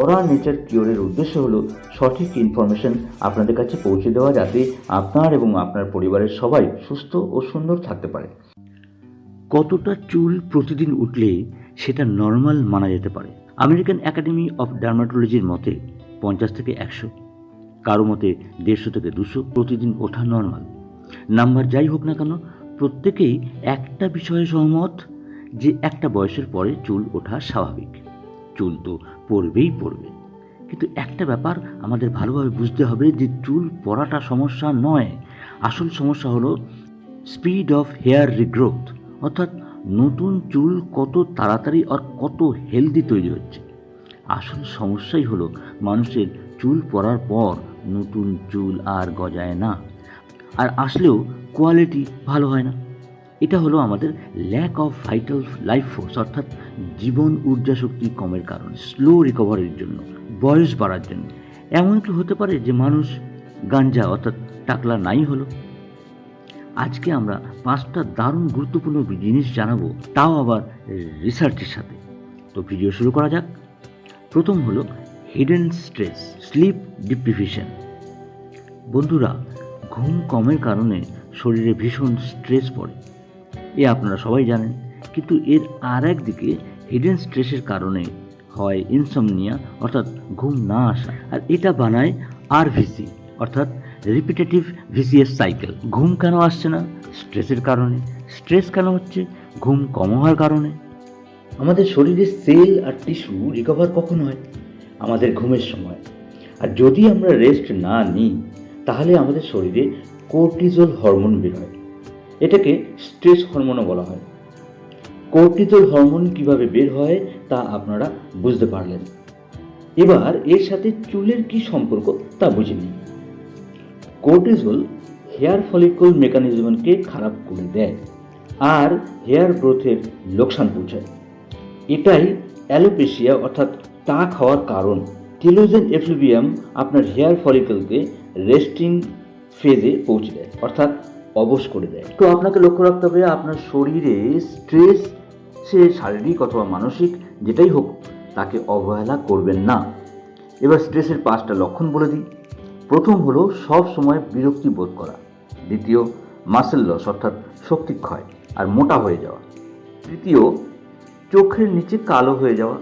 অরা nature কিওরের উদ্দেশ্য হলো সঠিক ইনফরমেশন আপনাদের কাছে পৌঁছে দেওয়া, যাতে আপনার এবং আপনার পরিবারের সবাই সুস্থ ও সুন্দর থাকতে পারে। কতটা চুল প্রতিদিন উঠলে সেটা নর্মাল মানা যেতে পারে? আমেরিকান একাডেমি অফ ডার্মাটোলজির মতে 50 থেকে 100, কারো মতে 150 থেকে 200 প্রতিদিন ওঠা নর্মাল। নাম্বার যাই হোক না কেন, প্রত্যেকেই একটা বিষয়ে সহমত যে একটা বয়সের পরে চুল ওঠা স্বাভাবিক। চুল তো পড়বেই পড়বে, কিন্তু একটা ব্যাপার আমাদের ভালোভাবে বুঝতে হবে যে চুল পড়াটা সমস্যা নয়। আসল সমস্যা হলো স্পিড অফ হেয়ার রিগ্রোথ, অর্থাৎ নতুন চুল কত তাড়াতাড়ি আর কত হেলদি তৈরি হচ্ছে। আসল সমস্যাই হলো মানুষের চুল পড়ার পর নতুন চুল আর গজায় না, আর আসলেও কোয়ালিটি ভালো হয় না। এটা হলো আমাদের lack of vital life force, অর্থাৎ জীবন ঊর্জা শক্তি কমের কারণে, স্লো রিকভারির জন্য, বয়স বাড়ার জন্য। এমন কি হতে পারে যে মানুষ গাঞ্জা অর্থাৎ টাকলা নাই হলো? আজকে আমরা 5টা দারুণ গুরুত্বপূর্ণ জিনিস জানাবো, তাও আবার রিসার্চের সাথে। তো ভিডিও শুরু করা যাক। প্রথম হলো হিডেন স্ট্রেস, স্লিপ ডিপ্রিভেশন। বন্ধুরা, ঘুম কমের কারণে শরীরে ভীষণ স্ট্রেস পড়ে, এ আপনারা সবাই জানেন। কিন্তু এর আর একদিকে হিডেন স্ট্রেসের কারণে হয় ইনসমনিয়া, অর্থাৎ ঘুম না আসা, আর এটা বানায় আরভিসি, অর্থাৎ রিপিটেটিভ ভিসিএস সাইকেল। ঘুম কেন আসছে না? স্ট্রেসের কারণে। স্ট্রেস কেন হচ্ছে? ঘুম কম হওয়ার কারণে। আমাদের শরীরের সেল আর টিস্যু রিকভার কখন হয়? আমাদের ঘুমের সময়। আর যদি আমরা রেস্ট না নিই, তাহলে আমাদের শরীরে কোর্টিজল হরমোন বের হয়। এটাকে স্ট্রেস হরমোনও বলা হয়। কোর্টিজল হরমোন কিভাবে বের হয় তা আপনারা বুঝতে পারলেন। এবার এর সাথে চুলের কি সম্পর্ক তা বুঝে নিন। কোর্টিজল হেয়ার ফলিকল মেকানিজমকে খারাপ করে দেয় আর হেয়ার গ্রোথের লোকসান পৌঁছায়। এটাই অ্যালোপেশিয়া অর্থাৎ টাক হওয়ার কারণ। টেলোজেন এফ্লুভিয়াম আপনার হেয়ার ফলিকলকে রেস্টিং ফেজে পৌঁছে দেয়, অর্থাৎ অবশ করে দেয়। তো আপনাকে লক্ষ্য রাখতে হবে আপনার শরীরে স্ট্রেস, সে শারীরিক অথবা মানসিক যেটাই হোক, তাকে অবহেলা করবেন না। এবার স্ট্রেসের 5টা লক্ষণ বলে দিই। প্রথম হলো সব সময় বিরক্তি বোধ করা। দ্বিতীয়, মাসেল লস অর্থাৎ শক্তি ক্ষয় আর মোটা হয়ে যাওয়া। তৃতীয়, চোখের নিচে কালো হয়ে যাওয়া।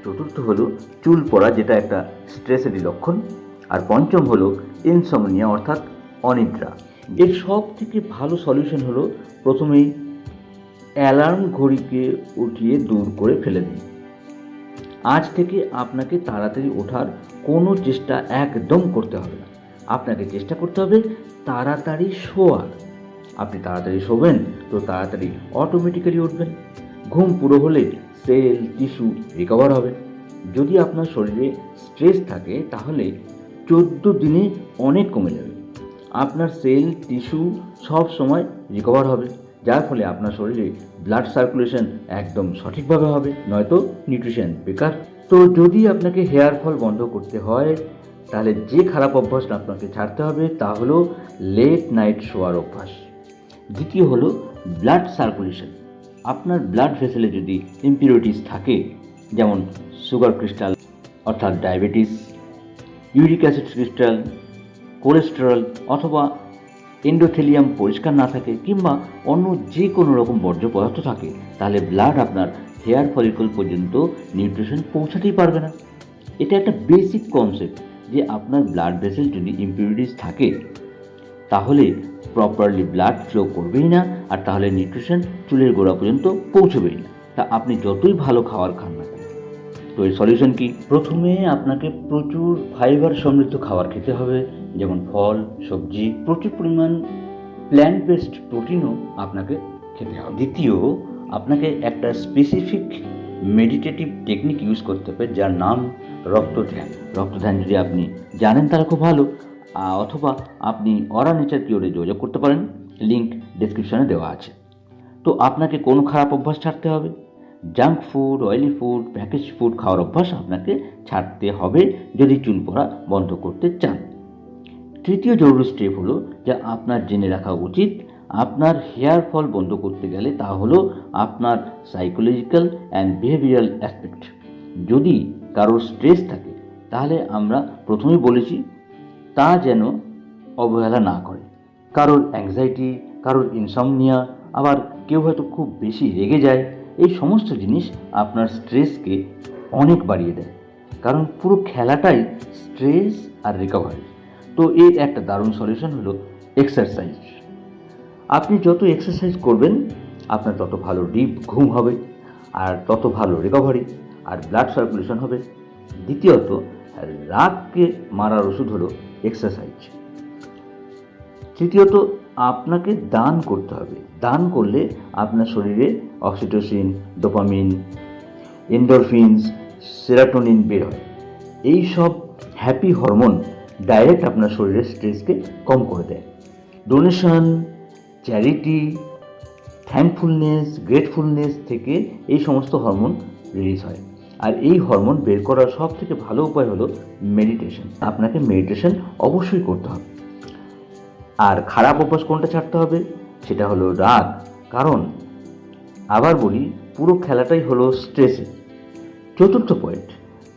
চতুর্থ হলো চুল পড়া, যেটা একটা স্ট্রেসেরই লক্ষণ। আর পঞ্চম হলো ইনসমনিয়া অর্থাৎ অনিদ্রা। এর সব থেকে ভালো সলিউশন হলো প্রথমেই অ্যালার্ম ঘড়িকে উঠিয়ে দূর করে ফেলে দিন। আজ থেকে আপনাকে তাড়াতাড়ি ওঠার কোনো চেষ্টা একদম করতে হবে না। আপনাকে চেষ্টা করতে হবে তাড়াতাড়ি শোয়ার। আপনি তাড়াতাড়ি শোবেন তো তাড়াতাড়ি অটোমেটিক্যালি উঠবেন। ঘুম পুরো হলে সেল টিস্যু রিকভার হবে। যদি আপনার শরীরে স্ট্রেস থাকে তাহলে 14 দিনে অনেক কমে যাবে। আপনার সেল টিস্যু সব সময় রিকভার হবে, যার ফলে আপনার শরীরে ব্লাড সার্কুলেশন একদম সঠিকভাবে হবে, নয়তো নিউট্রিশন বেকার। তো যদি আপনাকে হেয়ার ফল বন্ধ করতে হয়, তাহলে যে খারাপ অভ্যাসটা আপনাকে ছাড়তে হবে তা হলো লেট নাইট শোয়ার অভ্যাস। দ্বিতীয় হলো ব্লাড সার্কুলেশন। আপনার ব্লাড ভেসেলে যদি ইম্পিউরিটিস থাকে, যেমন সুগার ক্রিস্টাল অর্থাৎ diabetes, uric acid crystal, cholesterol অথবা এন্ডোথেলিয়াম পরিষ্কার না থাকে, কিংবা অন্য যে কোনো রকম বর্জ্য পদার্থ থাকে, তাহলে ব্লাড আপনার হেয়ার ফলিকল পর্যন্ত নিউট্রিশন পৌঁছাতেই পারবে না। এটা একটা বেসিক কনসেপ্ট যে আপনার ব্লাড ভেসেল যদি ইম্পিউরিটিস থাকে, তাহলে প্রপারলি ব্লাড ফ্লো করবেই না, আর তাহলে নিউট্রিশন চুলের গোড়া পর্যন্ত পৌঁছবেই না। তা আপনি যতই ভালো খাবার খান না কেন। তো এর সলিউশন কি? প্রথমে আপনাকে প্রচুর ফাইবার সমৃদ্ধ খাবার খেতে হবে, যেমন ফল, সবজি, প্রচুর পরিমাণ প্ল্যান্ট বেসড প্রোটিনও আপনাকে খেতে হবে। দ্বিতীয়, আপনাকে একটা স্পেসিফিক মেডিটেটিভ টেকনিক ইউজ করতে হবে, যার নাম রক্তধ্যান। রক্তধ্যান যদি আপনি জানেন তাহলে খুব ভালো, অথবা আপনি অরা নেচার কিওরে যোগাযোগ করতে পারেন, লিঙ্ক ডেসক্রিপশনে দেওয়া আছে। তো আপনাকে কোন খারাপ অভ্যাস ছাড়তে হবে? Junk food, oily food, package food খাওয়ার অভ্যাস আপনাকে ছাড়তে হবে যদি চুল পড়া বন্ধ করতে চান। তৃতীয় জরুরি স্টেপ হলো, যা আপনার জেনে রাখা উচিত আপনার হেয়ার ফল বন্ধ করতে গেলে, তা হলো আপনার সাইকোলজিক্যাল অ্যান্ড বিহেভিয়ারাল অ্যাসপেক্ট। যদি কারোর স্ট্রেস থাকে তাহলে আমরা প্রথমেই বলেছি তা যেন অবহেলা না করে। কারোর অ্যাংজাইটি, কারোর ইনসমনিয়া, আবার কেউ হয়তো খুব বেশি রেগে যায়। এই সমস্ত জিনিস আপনার স্ট্রেসকে অনেক বাড়িয়ে দেয়, কারণ পুরো খেলাটাই স্ট্রেস আর রিকভারি। তো এর একটা দারুণ সলিউশন হলো এক্সারসাইজ। আপনি যত এক্সারসাইজ করবেন আপনার তত ভালো ডিপ ঘুম হবে, আর তত ভালো রিকভারি আর ব্লাড সার্কুলেশন হবে। দ্বিতীয়ত, রাগকে মারার ওষুধ হলো এক্সারসাইজ। তৃতীয়ত, আপনাকে দান করতে হবে। দান করলে আপনার শরীরে অক্সিটোসিন, ডোপামিন, এন্ডোরফিনস, সেরাটোনিন বের হয়। এই সব হ্যাপি হরমোন ডাইরেক্ট আপনার শরীরের স্ট্রেসকে কম করে দেয়। ডোনেশন, চ্যারিটি, থ্যাঙ্কফুলনেস, গ্রেটফুলনেস থেকে এই সমস্ত হরমোন রিলিজ হয়। আর এই হরমোন বের করার সব থেকে ভালো উপায় হলো মেডিটেশন। আপনাকে মেডিটেশন অবশ্যই করতে হবে। আর খারাপ অভ্যাস কোনটা ছাড়তে হবে? সেটা হলো রাগ। কারণ আবার বলি, পুরো খেলাটাই হলো স্ট্রেসের। চতুর্থ পয়েন্ট,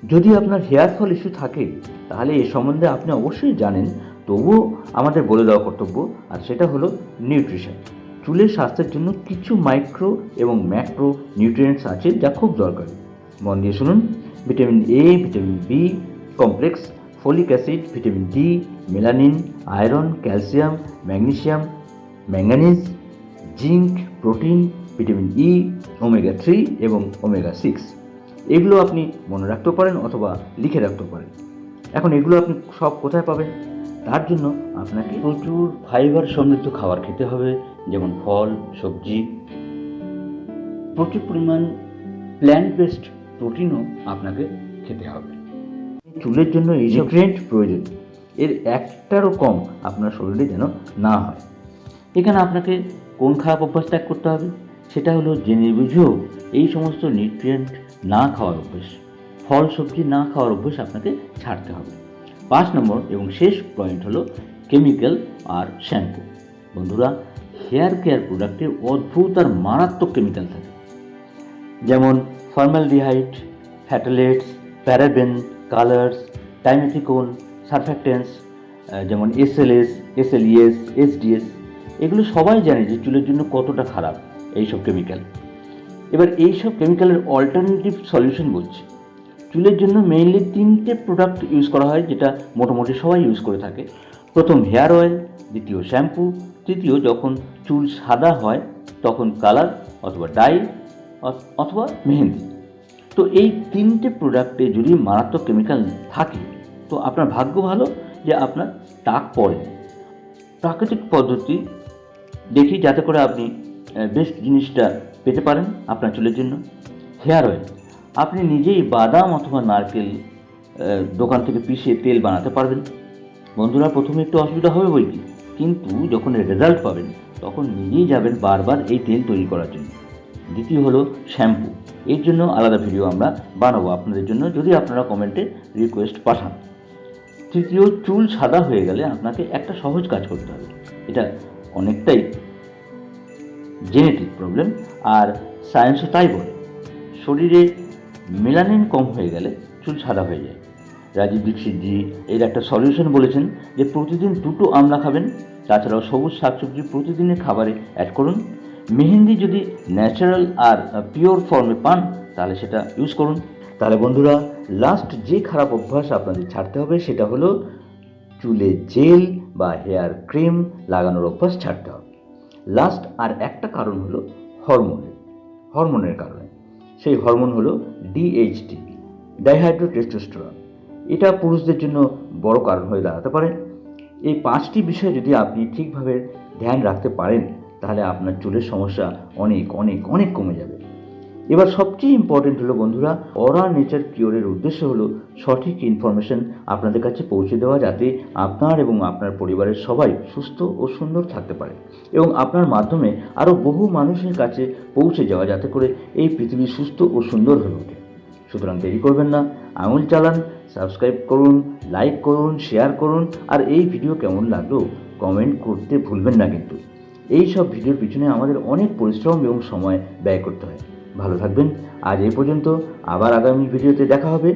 যদি আপনার হেয়ার ফল ইস্যু থাকে তাহলে এ সম্বন্ধে আপনি অবশ্যই জানেন, তবুও আমাদের বলে দেওয়া কর্তব্য, আর সেটা হলো নিউট্রিশন। চুলের স্বাস্থ্যের জন্য কিছু মাইক্রো এবং ম্যাক্রো নিউট্রিয়েন্টস আছে যা খুব দরকারি। মন দিয়ে শুনুন: vitamin A, vitamin B complex, folic acid, vitamin D, melanin, iron, calcium, magnesium, manganese, zinc, protein, vitamin E, omega 3 এবং ওমেগা 6। এগুলো আপনি মনে রাখতেও পারেন অথবা লিখে রাখতেও পারেন। এখন এগুলো আপনি সব কোথায় পাবেন? তার জন্য আপনাকে প্রচুর ফাইবার সমৃদ্ধ খাবার খেতে হবে, যেমন ফল, সবজি। প্রচুর পরিমাণ প্ল্যান্ট বেসড প্রোটিনও আপনাকে খেতে হবে। চুলের জন্য এই নিউট্রিয়েন্ট প্রয়োজন, এর একটারও কম আপনার শরীরে যেন না হয়। এখানে আপনাকে কোন খারাপ অভ্যাস ত্যাগ করতে হবে? সেটা হলো জেনে বুঝেও এই সমস্ত নিউট্রিয়েন্ট না খাওয়ার অভ্যাস, ফল সবজি না খাওয়ার অভ্যাস আপনাকে ছাড়তে হবে। 5 নম্বর এবং শেষ পয়েন্ট হলো কেমিক্যাল আর শ্যাম্পু। বন্ধুরা, হেয়ার কেয়ার প্রোডাক্টে অদ্ভুত আর মারাত্মক কেমিক্যাল থাকে, যেমন ফর্মালডিহাইড, ফ্যাটালেটস, প্যারাবেন, কালার্স, ডাইমেথিকোন, সারফ্যাক্টেন্স, যেমন এসএলএস, এসএলইএস, এসডিএস। এগুলো সবাই জানে যে চুলের জন্য কতটা খারাপ এইসব কেমিক্যাল। এবার এইসব কেমিক্যালের অল্টারনেটিভ সলিউশন বলছি। চুলের জন্য মেইনলি 3টে প্রোডাক্ট ইউজ করা হয়, যেটা মোটামুটি সবাই ইউজ করে থাকে। প্রথম হেয়ার অয়েল, দ্বিতীয় শ্যাম্পু, তৃতীয় যখন চুল সাদা হয় তখন কালার অথবা ডাই অথবা মেহেন্দি। তো এই 3টে প্রোডাক্টে যদি মারাত্মক কেমিক্যাল থাকে তো আপনার ভাগ্য ভালো যে আপনার টাক পড়ে। প্রাকৃতিক পদ্ধতি দেখি যাতে করে আপনি বেস্ট জিনিসটা পেতে পারেন আপনার চুলের জন্য। হেয়ার অয়েল, আপনি নিজেই বাদাম অথবা নারকেল দোকান থেকে পিষে তেল বানাতে পারবেন। বন্ধুরা, প্রথমে একটু অসুবিধা হবে বই কি, কিন্তু যখন রেজাল্ট পাবেন তখন নিজেই যাবেন বারবার এই তেল তৈরি করার জন্য। দ্বিতীয় হলো শ্যাম্পু। এর জন্য আলাদা ভিডিও আমরা বানাবো আপনাদের জন্য, যদি আপনারা কমেন্টে রিকোয়েস্ট পাঠান। তৃতীয়, চুল সাদা হয়ে গেলে আপনাকে একটা সহজ কাজ করতে হবে। এটা অনেকটাই জেনেটিক প্রবলেম, আর সায়েন্সও তাই বলে। শরীরে মেলানিন কম হয়ে গেলে চুল সাদা হয়ে যায়। রাজীব দীক্ষিতজি এর একটা সলিউশন বলেছেন যে প্রতিদিন 2টো আমলা খাবেন, তাছাড়াও সবুজ শাকসবজি প্রতিদিনের খাবারে অ্যাড করুন। মেহেন্দি যদি ন্যাচারাল আর পিওর ফর্মে পান তাহলে সেটা ইউজ করুন। তাহলে বন্ধুরা, লাস্ট যে খারাপ অভ্যাস আপনাদের ছাড়তে হবে সেটা হলো চুলে জেল বা হেয়ার ক্রিম লাগানোর অভ্যাস ছাড়তে হবে। লাস্ট আর একটা কারণ হলো হরমোনের কারণে। সেই হরমোন হলো DHT, ডাইহাইড্রোটেস্টোস্টেরন। এটা পুরুষদের জন্য বড় কারণ হয়ে দাঁড়াতে পারে। এই 5টি বিষয় যদি আপনি ঠিকভাবে ধ্যান রাখতে পারেন তাহলে আপনার চুলের সমস্যা অনেক অনেক অনেক কমে যাবে। এবার সবচেয়ে ইম্পর্টেন্ট হলো বন্ধুরা, অরা নেচার কিওরের উদ্দেশ্য হলো সঠিক ইনফরমেশন আপনাদের কাছে পৌঁছে দেওয়া, যাতে আপনার এবং আপনার পরিবারের সবাই সুস্থ ও সুন্দর থাকতে পারে, এবং আপনার মাধ্যমে আরও বহু মানুষের কাছে পৌঁছে যাওয়া, যাতে করে এই পৃথিবী সুস্থ ও সুন্দর হয়ে ওঠে। সুতরাং দেরি করবেন না, আঙুল চালান, সাবস্ক্রাইব করুন, লাইক করুন, শেয়ার করুন, আর এই ভিডিও কেমন লাগলো কমেন্ট করতে ভুলবেন না। কিন্তু এই সব ভিডিওর পিছনে আমাদের অনেক পরিশ্রম এবং সময় ব্যয় করতে হয়। ভালো থাকবেন। আজ এই পর্যন্ত, আবার আগামী ভিডিওতে দেখা হবে।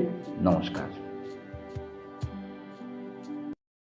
নমস্কার।